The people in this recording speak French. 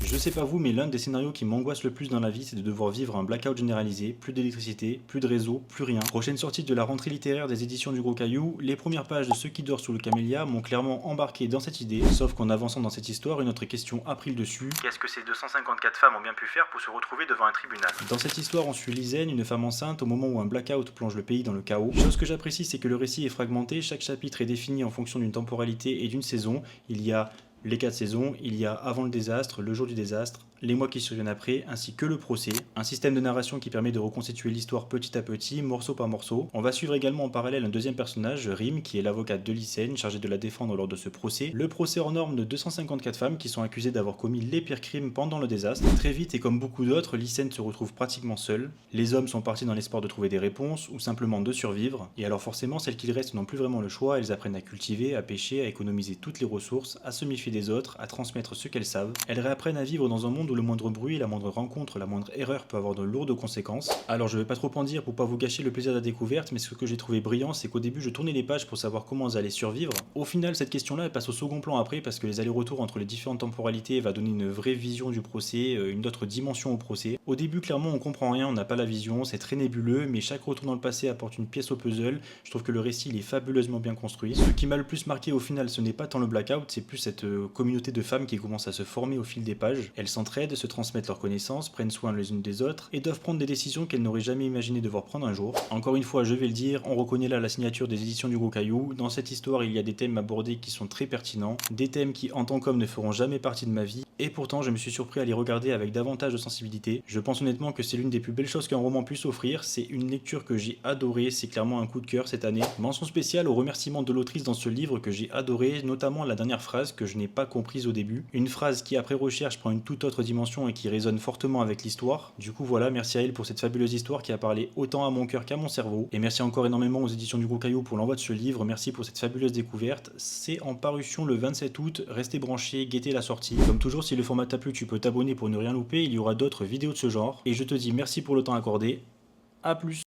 Je sais pas vous, mais l'un des scénarios qui m'angoisse le plus dans la vie, c'est de devoir vivre un blackout généralisé, plus d'électricité, plus de réseau, plus rien. Prochaine sortie de la rentrée littéraire des éditions du Gros Caillou, les premières pages de Ceux qui dorment sous le camélia m'ont clairement embarqué dans cette idée, sauf qu'en avançant dans cette histoire, une autre question a pris le dessus. Qu'est-ce que ces 254 femmes ont bien pu faire pour se retrouver devant un tribunal? Dans cette histoire, on suit Lisanne, une femme enceinte, au moment où un blackout plonge le pays dans le chaos. Chose que j'apprécie, c'est que le récit est fragmenté, chaque chapitre est défini en fonction d'une temporalité et d'une saison. Il y a les 4 saisons, il y a avant le désastre, le jour du désastre, les mois qui surviennent après, ainsi que le procès. Un système de narration qui permet de reconstituer l'histoire petit à petit, morceau par morceau. On va suivre également en parallèle un deuxième personnage, Rim, qui est l'avocate de Lycène, chargée de la défendre lors de ce procès. Le procès hors norme de 254 femmes qui sont accusées d'avoir commis les pires crimes pendant le désastre. Très vite, et comme beaucoup d'autres, Lycène se retrouve pratiquement seule. Les hommes sont partis dans l'espoir de trouver des réponses, ou simplement de survivre. Et alors forcément, celles qui restent n'ont plus vraiment le choix, elles apprennent à cultiver, à pêcher, à économiser toutes les ressources, à se méfier des autres, à transmettre ce qu'elles savent. Elles réapprennent à vivre dans un monde où le moindre bruit, la moindre rencontre, la moindre erreur peut avoir de lourdes conséquences. Alors je vais pas trop en dire pour pas vous gâcher le plaisir de la découverte, mais ce que j'ai trouvé brillant, c'est qu'au début je tournais les pages pour savoir comment elles allaient survivre. Au final, cette question-là elle passe au second plan après parce que les allers-retours entre les différentes temporalités va donner une vraie vision du procès, une autre dimension au procès. Au début, clairement, on comprend rien, on n'a pas la vision, c'est très nébuleux, mais chaque retour dans le passé apporte une pièce au puzzle. Je trouve que le récit il est fabuleusement bien construit. Ce qui m'a le plus marqué au final, ce n'est pas tant le blackout, c'est plus cette communauté de femmes qui commence à se former au fil des pages. Elles s'entraident, se transmettent leurs connaissances, prennent soin les unes des autres et doivent prendre des décisions qu'elles n'auraient jamais imaginé devoir prendre un jour. Encore une fois, je vais le dire, on reconnaît là la signature des éditions du Gros Caillou. Dans cette histoire, il y a des thèmes abordés qui sont très pertinents, des thèmes qui en tant qu'homme ne feront jamais partie de ma vie, et pourtant je me suis surpris à les regarder avec davantage de sensibilité. Je pense honnêtement que c'est l'une des plus belles choses qu'un roman puisse offrir, c'est une lecture que j'ai adorée, c'est clairement un coup de cœur cette année. Mention spéciale au remerciement de l'autrice dans ce livre que j'ai adoré, notamment la dernière phrase que je n'ai pas comprise au début. Une phrase qui après recherche prend une toute autre dimension et qui résonne fortement avec l'histoire. Du coup voilà, merci à elle pour cette fabuleuse histoire qui a parlé autant à mon cœur qu'à mon cerveau. Et merci encore énormément aux éditions du Gros Caillou pour l'envoi de ce livre, merci pour cette fabuleuse découverte. C'est en parution le 27 août, restez branchés, guettez la sortie. Comme toujours, si le format t'a plu, tu peux t'abonner pour ne rien louper, il y aura d'autres vidéos de ce genre. Et je te dis merci pour le temps accordé, à plus.